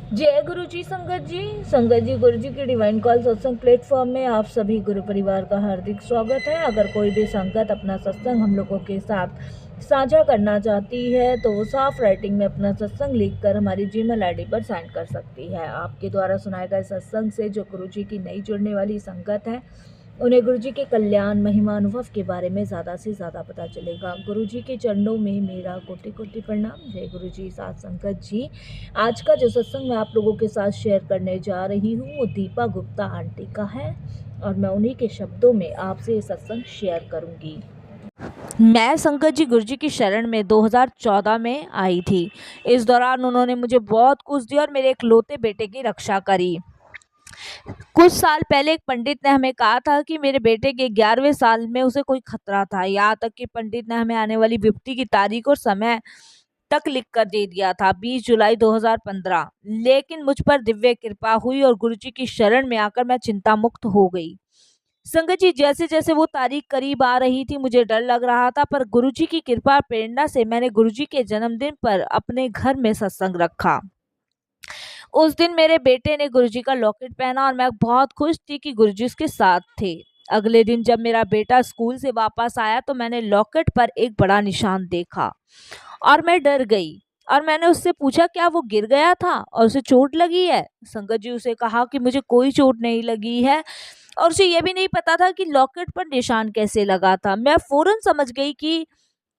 जय गुरु जी। संगत जी गुरु जी की डिवाइन कॉल सत्संग प्लेटफॉर्म में आप सभी गुरु परिवार का हार्दिक स्वागत है। अगर कोई भी संगत अपना सत्संग हम लोगों के साथ साझा करना चाहती है तो वो साफ राइटिंग में अपना सत्संग लिखकर हमारी जीमेल आईडी पर सेंड कर सकती है। आपके द्वारा सुनाए गए सत्संग से जो गुरु जी की नई जुड़ने वाली संगत है उन्हें गुरु जी के कल्याण महिमा अनुभव के बारे में ज़्यादा से ज़्यादा पता चलेगा। गुरु जी के चरणों में मेरा कोटि कोटि प्रणाम। जय गुरु जी। साथ संगत जी, आज का जो सत्संग मैं आप लोगों के साथ शेयर करने जा रही हूँ वो दीपा गुप्ता आंटी का है और मैं उन्हीं के शब्दों में आपसे ये सत्संग शेयर करूँगी। मैं संगत जी गुरु जी की शरण में 2014 में आई थी। इस दौरान उन्होंने मुझे बहुत कुछ दिया और मेरे इकलौते बेटे की रक्षा करी। कुछ साल पहले एक पंडित ने हमें कहा था कि मेरे बेटे के 11वें साल में उसे कोई खतरा था। यहाँ तक कि पंडित ने हमें आने वाली विपत्ति की तारीख और समय तक लिख कर दे दिया था, 20 जुलाई 2015। लेकिन मुझ पर दिव्य कृपा हुई और गुरुजी की शरण में आकर मैं चिंता मुक्त हो गई। संगत जी, जैसे जैसे वो तारीख करीब आ रही थी मुझे डर लग रहा था, पर गुरुजी की कृपा और प्रेरणा से मैंने गुरुजी के जन्मदिन पर अपने घर में सत्संग रखा। उस दिन मेरे बेटे ने गुरुजी का लॉकेट पहना और मैं बहुत खुश थी कि गुरुजी उसके साथ थे। अगले दिन जब मेरा बेटा स्कूल से वापस आया तो मैंने लॉकेट पर एक बड़ा निशान देखा और मैं डर गई। और मैंने उससे पूछा, क्या वो गिर गया था और उसे चोट लगी है? संगत जी, उसे कहा कि मुझे कोई चोट नहीं लगी है और उसे यह भी नहीं पता था कि लॉकेट पर निशान कैसे लगा था। मैं फौरन समझ गई कि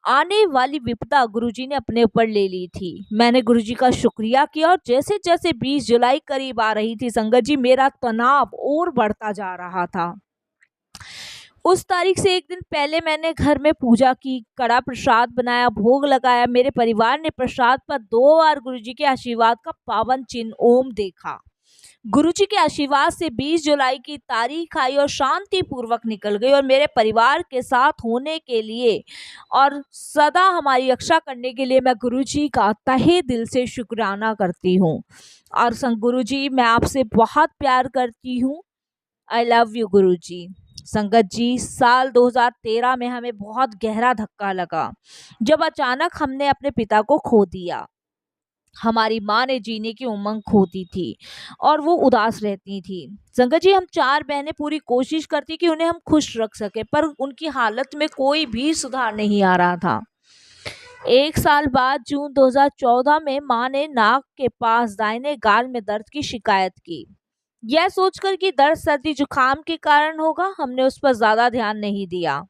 आने वाली विपदा गुरुजी ने अपने ऊपर ले ली थी। मैंने गुरुजी का शुक्रिया किया और जैसे जैसे 20 जुलाई करीब आ रही थी संगत जी, मेरा तनाव और बढ़ता जा रहा था। उस तारीख से एक दिन पहले मैंने घर में पूजा की, कड़ा प्रसाद बनाया, भोग लगाया। मेरे परिवार ने प्रसाद पर 2 बार गुरुजी के आशीर्वाद का पावन चिन्ह ओम देखा। गुरुजी के आशीर्वाद से 20 जुलाई की तारीख आई और शांति पूर्वक निकल गई और मेरे परिवार के साथ होने के लिए और सदा हमारी रक्षा करने के लिए मैं गुरुजी का तहे दिल से शुक्राना करती हूँ। और संग गुरुजी, मैं आपसे बहुत प्यार करती हूँ। आई लव यू गुरुजी। संगत जी, साल 2013 में हमें बहुत गहरा धक्का लगा जब अचानक हमने अपने पिता को खो दिया। हमारी माँ ने जीने की उमंग खो दी थी और वो उदास रहती थी। संगत जी, हम 4 बहनें पूरी कोशिश करती कि उन्हें हम खुश रख सके, पर उनकी हालत में कोई भी सुधार नहीं आ रहा था। 1 साल बाद जून 2014 में माँ ने नाक के पास दाहिने गाल में दर्द की शिकायत की। यह सोचकर कि दर्द सर्दी जुकाम के कारण होगा, हमने उस पर ज्यादा ध्यान नहीं दिया।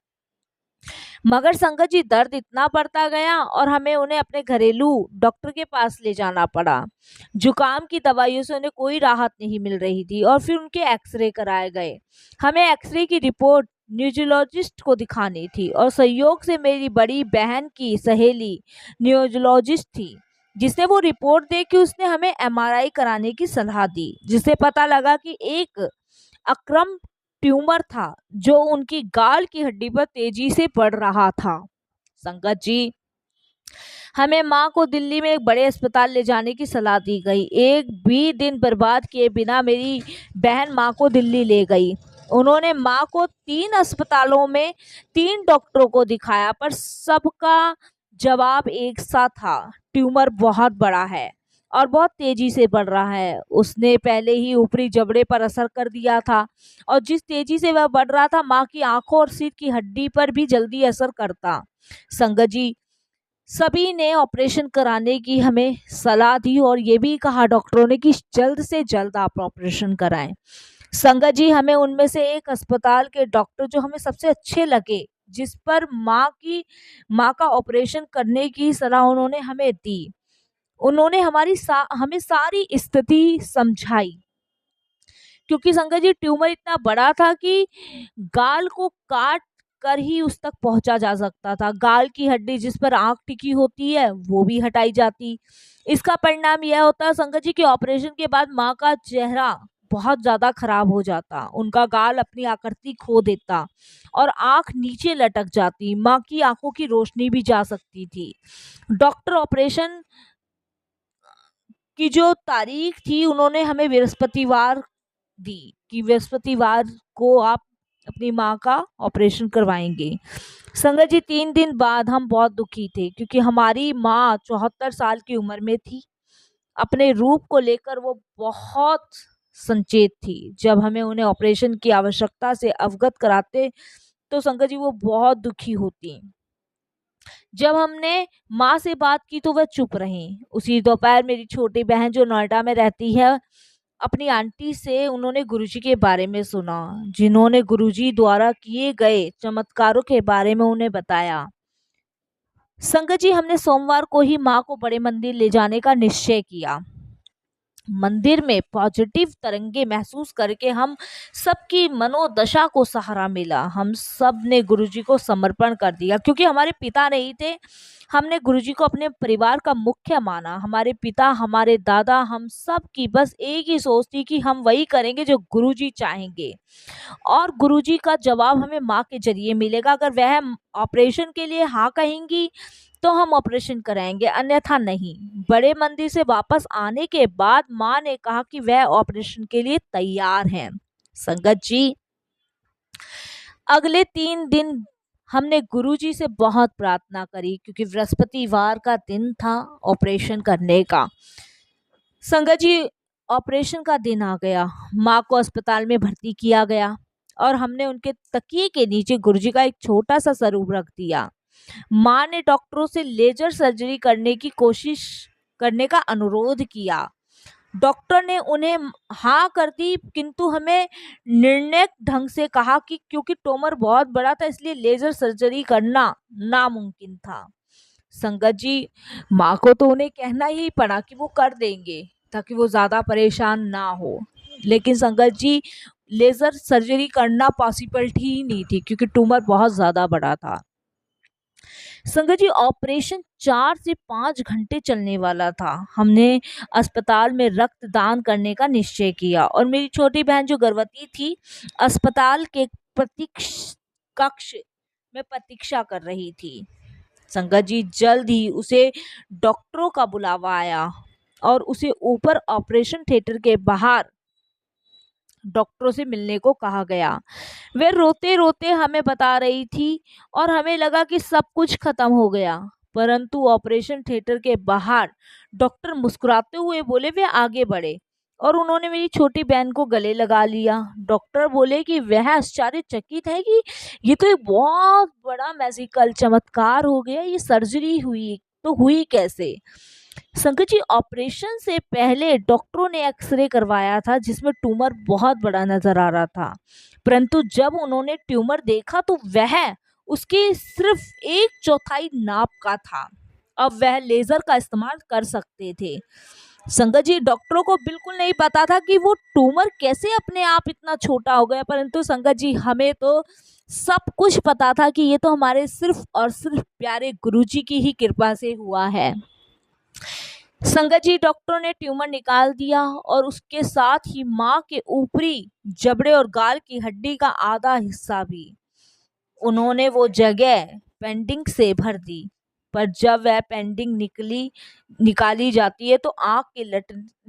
मगर संगत जी, दर्द इतना बढ़ता गया और हमें उन्हें अपने घरेलू डॉक्टर के पास ले जाना पड़ा। जुकाम की दवाइयों से उन्हें कोई राहत नहीं मिल रही थी और फिर उनके एक्सरे कराए गए। हमें एक्सरे की रिपोर्ट न्यूरोलॉजिस्ट को दिखानी थी और संयोग से मेरी बड़ी बहन की सहेली न्यूरोलॉजिस्ट थी, जिसने वो रिपोर्ट देख के उसने हमें एमआरआई कराने की सलाह दी, जिससे पता लगा कि एक अक्रम ट्यूमर था जो उनकी गाल की हड्डी पर तेजी से बढ़ रहा था। संगत जी, हमें माँ को दिल्ली में एक बड़े अस्पताल ले जाने की सलाह दी गई। एक भी दिन बर्बाद किए बिना मेरी बहन माँ को दिल्ली ले गई। उन्होंने माँ को 3 अस्पतालों में 3 डॉक्टरों को दिखाया, पर सबका जवाब एक सा था, ट्यूमर बहुत बड़ा है और बहुत तेजी से बढ़ रहा है। उसने पहले ही ऊपरी जबड़े पर असर कर दिया था और जिस तेजी से वह बढ़ रहा था, माँ की आंखों और सिर की हड्डी पर भी जल्दी असर करता। संगत जी, सभी ने ऑपरेशन कराने की हमें सलाह दी और ये भी कहा डॉक्टरों ने कि जल्द से जल्द आप ऑपरेशन कराएं। संगत जी, हमें उनमें से एक अस्पताल के डॉक्टर जो हमें सबसे अच्छे लगे, जिस पर माँ का ऑपरेशन करने की सलाह उन्होंने हमें दी, उन्होंने हमें सारी स्थिति समझाई। क्योंकि संगत जी, ट्यूमर इतना बड़ा था कि गाल को काट कर ही उस तक पहुंचा जा सकता था। गाल की हड्डी जिस पर आंख टिकी होती है वो भी हटाई जाती। इसका परिणाम यह होता संगत जी कि ऑपरेशन के बाद माँ का चेहरा बहुत ज्यादा खराब हो जाता, उनका गाल अपनी आकृति खो देता और आंख नीचे लटक जाती। माँ की आंखों की रोशनी भी जा सकती थी। डॉक्टर ऑपरेशन की जो तारीख थी उन्होंने हमें बृहस्पतिवार दी कि बृहस्पतिवार को आप अपनी माँ का ऑपरेशन करवाएंगे। संगत जी, 3 दिन बाद हम बहुत दुखी थे क्योंकि हमारी माँ 74 साल की उम्र में थी अपने रूप को लेकर वो बहुत संचेत थी। जब हमें उन्हें ऑपरेशन की आवश्यकता से अवगत कराते तो संगत जी वो बहुत दुखी होती। जब हमने माँ से बात की तो वह चुप रहीं। उसी दोपहर मेरी छोटी बहन जो नोएडा में रहती है, अपनी आंटी से उन्होंने गुरुजी के बारे में सुना, जिन्होंने गुरुजी द्वारा किए गए चमत्कारों के बारे में उन्हें बताया। संगत जी, हमने सोमवार को ही माँ को बड़े मंदिर ले जाने का निश्चय किया। मंदिर में पॉजिटिव तरंगे महसूस करके हम सबकी मनोदशा को सहारा मिला। हम सब ने गुरुजी को समर्पण कर दिया, क्योंकि हमारे पिता नहीं थे। हमने गुरुजी को अपने परिवार का मुख्य माना। हमारे पिता, हमारे दादा, हम सब की बस एक ही सोच थी कि हम वही करेंगे जो गुरुजी चाहेंगे, और गुरुजी का जवाब हमें माँ के जरिए मिलेगा। अगर वह ऑपरेशन के लिए हाँ कहेंगी तो हम ऑपरेशन कराएंगे, अन्यथा नहीं। बड़े मंदिर से वापस आने के बाद माँ ने कहा कि वह ऑपरेशन के लिए तैयार हैं। संगत जी, अगले 3 दिन हमने गुरुजी से बहुत प्रार्थना करी, क्योंकि बृहस्पतिवार का दिन था ऑपरेशन करने का। संगत जी, ऑपरेशन का दिन आ गया। माँ को अस्पताल में भर्ती किया गया और हमने उनके तकिए के नीचे गुरुजी का एक छोटा सा स्वरूप रख दिया। माँ ने डॉक्टरों से लेजर सर्जरी करने का अनुरोध किया। डॉक्टर ने उन्हें हाँ कर दी, किंतु हमें निर्णायक ढंग से कहा कि क्योंकि ट्यूमर बहुत बड़ा था इसलिए लेजर सर्जरी करना नामुमकिन था। संगत जी, माँ को तो उन्हें कहना ही पड़ा कि वो कर देंगे ताकि वो ज़्यादा परेशान ना हो। लेकिन संगत जी, लेजर सर्जरी करना पॉसिबिलिटी ही नहीं थी, क्योंकि ट्यूमर बहुत ज़्यादा बड़ा था। संगत जी, ऑपरेशन 4 से 5 घंटे चलने वाला था। हमने अस्पताल में रक्तदान करने का निश्चय किया और मेरी छोटी बहन जो गर्भवती थी, अस्पताल के कक्ष में प्रतीक्षा कर रही थी। संगत जी, जल्द ही उसे डॉक्टरों का बुलावा आया और उसे ऊपर ऑपरेशन थिएटर के बाहर डॉक्टरों से मिलने को कहा गया। वे रोते रोते हमें बता रही थी और हमें लगा कि सब कुछ खत्म हो गया, परंतु ऑपरेशन थिएटर के बाहर डॉक्टर मुस्कुराते हुए बोले वे आगे बढ़े और उन्होंने मेरी छोटी बहन को गले लगा लिया। डॉक्टर बोले कि वह आश्चर्यचकित है कि ये तो एक बहुत बड़ा मैजिकल चमत्कार हो गया, ये सर्जरी हुई तो हुई कैसे। संगत जी, ऑपरेशन से पहले डॉक्टरों ने एक्सरे करवाया था जिसमें ट्यूमर बहुत बड़ा नजर आ रहा था, परंतु जब उन्होंने ट्यूमर देखा तो वह उसके सिर्फ 1/4 नाप का था। अब वह लेजर का इस्तेमाल कर सकते थे। संगत जी, डॉक्टरों को बिल्कुल नहीं पता था कि वो ट्यूमर कैसे अपने आप इतना छोटा हो गया, परंतु संगत जी, हमें तो सब कुछ पता था कि ये तो हमारे सिर्फ और सिर्फ प्यारे गुरुजी की ही कृपा से हुआ है। संगत जी, डॉक्टरों ने ट्यूमर निकाल दिया और उसके साथ ही माँ के ऊपरी जबड़े और गाल की हड्डी का आधा हिस्सा भी। उन्होंने वो जगह पेंडिंग से भर दी, पर जब वह पेंडिंग निकाली जाती है तो आँख के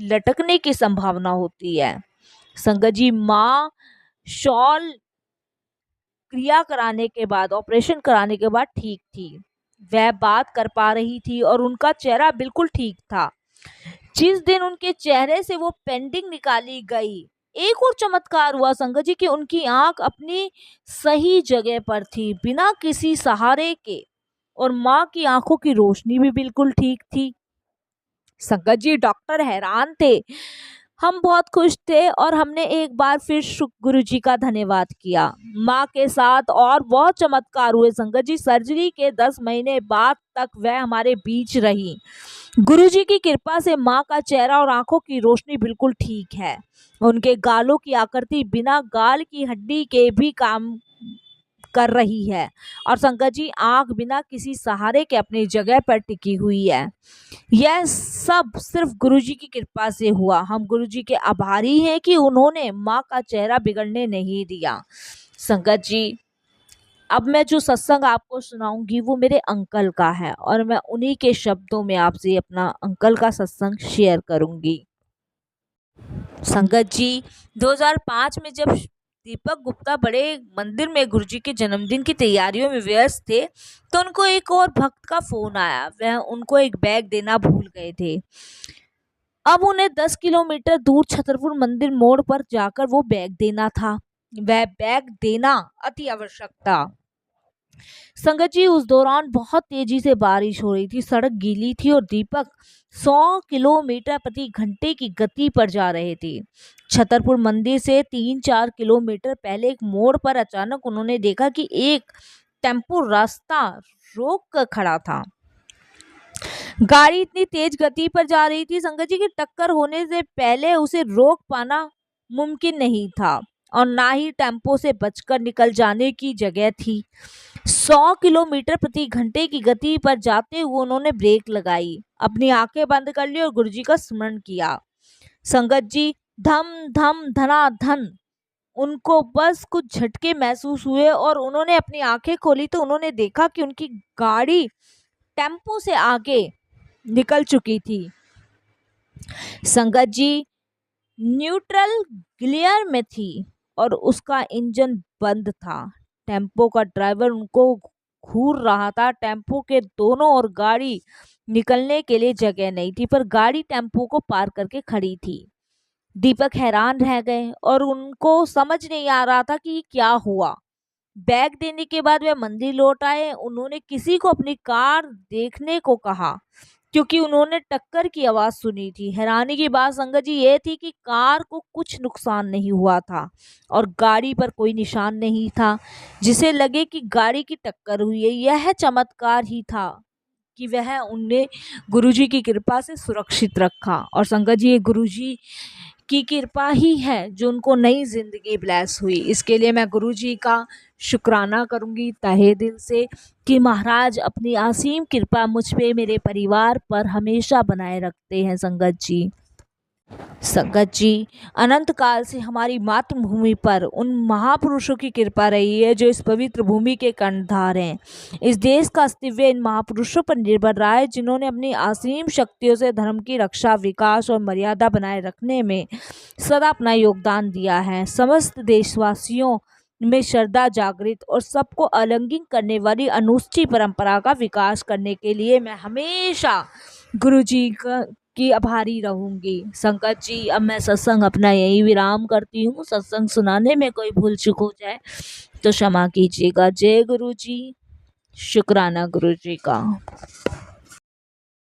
लटकने की संभावना होती है। संगत जी, माँ शॉल क्रिया कराने के बाद, ऑपरेशन कराने के बाद ठीक थी। वह बात कर पा रही थी और उनका चेहरा बिल्कुल ठीक था। जिस दिन उनके चेहरे से वो पेंडिंग निकाली गई, एक और चमत्कार हुआ संगत जी कि उनकी आंख अपनी सही जगह पर थी, बिना किसी सहारे के, और माँ की आंखों की रोशनी भी बिल्कुल ठीक थी। संगत जी, डॉक्टर हैरान थे, हम बहुत खुश थे और हमने एक बार फिर गुरु जी का धन्यवाद किया। माँ के साथ और बहुत चमत्कार हुए संगत जी। सर्जरी के 10 महीने बाद तक वह हमारे बीच रही। गुरुजी की कृपा से माँ का चेहरा और आंखों की रोशनी बिल्कुल ठीक है। उनके गालों की आकृति बिना गाल की हड्डी के भी काम कर रही है और संगत जी, आंख बिना किसी सहारे के अपनी जगह पर टिकी हुई है। यह सब सिर्फ गुरुजी की कृपा से हुआ। हम गुरुजी के आभारी हैं कि उन्होंने माँ का चेहरा बिगड़ने नहीं दिया। संगत जी, अब मैं जो सत्संग आपको सुनाऊंगी वो मेरे अंकल का है और मैं उन्हीं के शब्दों में आपसे अपना अंकल का सत्संग शेयर करूंगी। संगत जी, 2005 में जब दीपक गुप्ता बड़े मंदिर में गुरुजी के जन्मदिन की तैयारियों में व्यस्त थे तो उनको एक और भक्त का फोन आया। वह उनको एक बैग देना भूल गए थे। अब उन्हें 10 किलोमीटर दूर छतरपुर मंदिर मोड़ पर जाकर वो बैग देना था। वह बैग देना अति आवश्यक था। संगत जी, उस दौरान बहुत तेजी से बारिश हो रही थी, सड़क गीली थी और दीपक 100 किलोमीटर प्रति घंटे की गति पर जा रहे थे। छतरपुर मंदिर से 3-4 किलोमीटर पहले एक मोड़ पर अचानक उन्होंने देखा कि एक टेम्पो रास्ता रोक कर खड़ा था। गाड़ी इतनी तेज गति पर जा रही थी संगत जी की टक्कर होने से पहले उसे रोक पाना मुमकिन नहीं था और ना ही टेम्पो से बचकर निकल जाने की जगह थी। 100 किलोमीटर प्रति घंटे की गति पर जाते हुए उन्होंने ब्रेक लगाई, अपनी आंखें बंद कर ली और गुरुजी का स्मरण किया। संगत जी, धम धम धनाधन उनको बस कुछ झटके महसूस हुए और उन्होंने अपनी आंखें खोली तो उन्होंने देखा कि उनकी गाड़ी टेम्पो से आगे निकल चुकी थी। संगत जी, न्यूट्रल गियर में थी और उसका इंजन बंद था। टेम्पो का ड्राइवर उनको घूर रहा था। टेम्पो के दोनों ओर गाड़ी निकलने के लिए जगह नहीं थी, पर गाड़ी टेम्पो को पार करके खड़ी थी। दीपक हैरान रह गए और उनको समझ नहीं आ रहा था कि क्या हुआ। बैग देने के बाद वे मंदिर लौट आए। उन्होंने किसी को अपनी कार देखने को कहा क्योंकि उन्होंने टक्कर की आवाज सुनी थी। हैरानी की बात संगत जी ये थी कि कार को कुछ नुकसान नहीं हुआ था और गाड़ी पर कोई निशान नहीं था जिसे लगे कि गाड़ी की टक्कर हुई है। यह चमत्कार ही था कि वह उन्हें गुरुजी की कृपा से सुरक्षित रखा। और संगत जी, ये गुरुजी की कृपा ही है जो उनको नई जिंदगी ब्लेस हुई। इसके लिए मैं गुरुजी का शुक्राना करूंगी तहे दिल से कि महाराज अपनी असीम कृपा मुझ पे, मेरे परिवार पर हमेशा बनाए रखते हैं। संगत जी, अनंत काल से हमारी मातृभूमि पर उन महापुरुषों की कृपा रही है जो इस पवित्र भूमि के कर्णधार हैं। इस देश का अस्तित्व इन महापुरुषों पर निर्भर रहा है जिन्होंने अपनी असीम शक्तियों से धर्म की रक्षा, विकास और मर्यादा बनाए रखने में सदा अपना योगदान दिया है। समस्त देशवासियों में श्रद्धा जागृत और सबको आलिंगन करने वाली अनुष्ठी परंपरा का विकास करने के लिए मैं हमेशा गुरुजी की आभारी रहूंगी। संगत जी, अब मैं सत्संग अपना यही विराम करती हूँ। सत्संग सुनाने में कोई भूल चूक हो जाए तो क्षमा कीजिएगा। जय गुरु जी, शुक्राना गुरु जी का।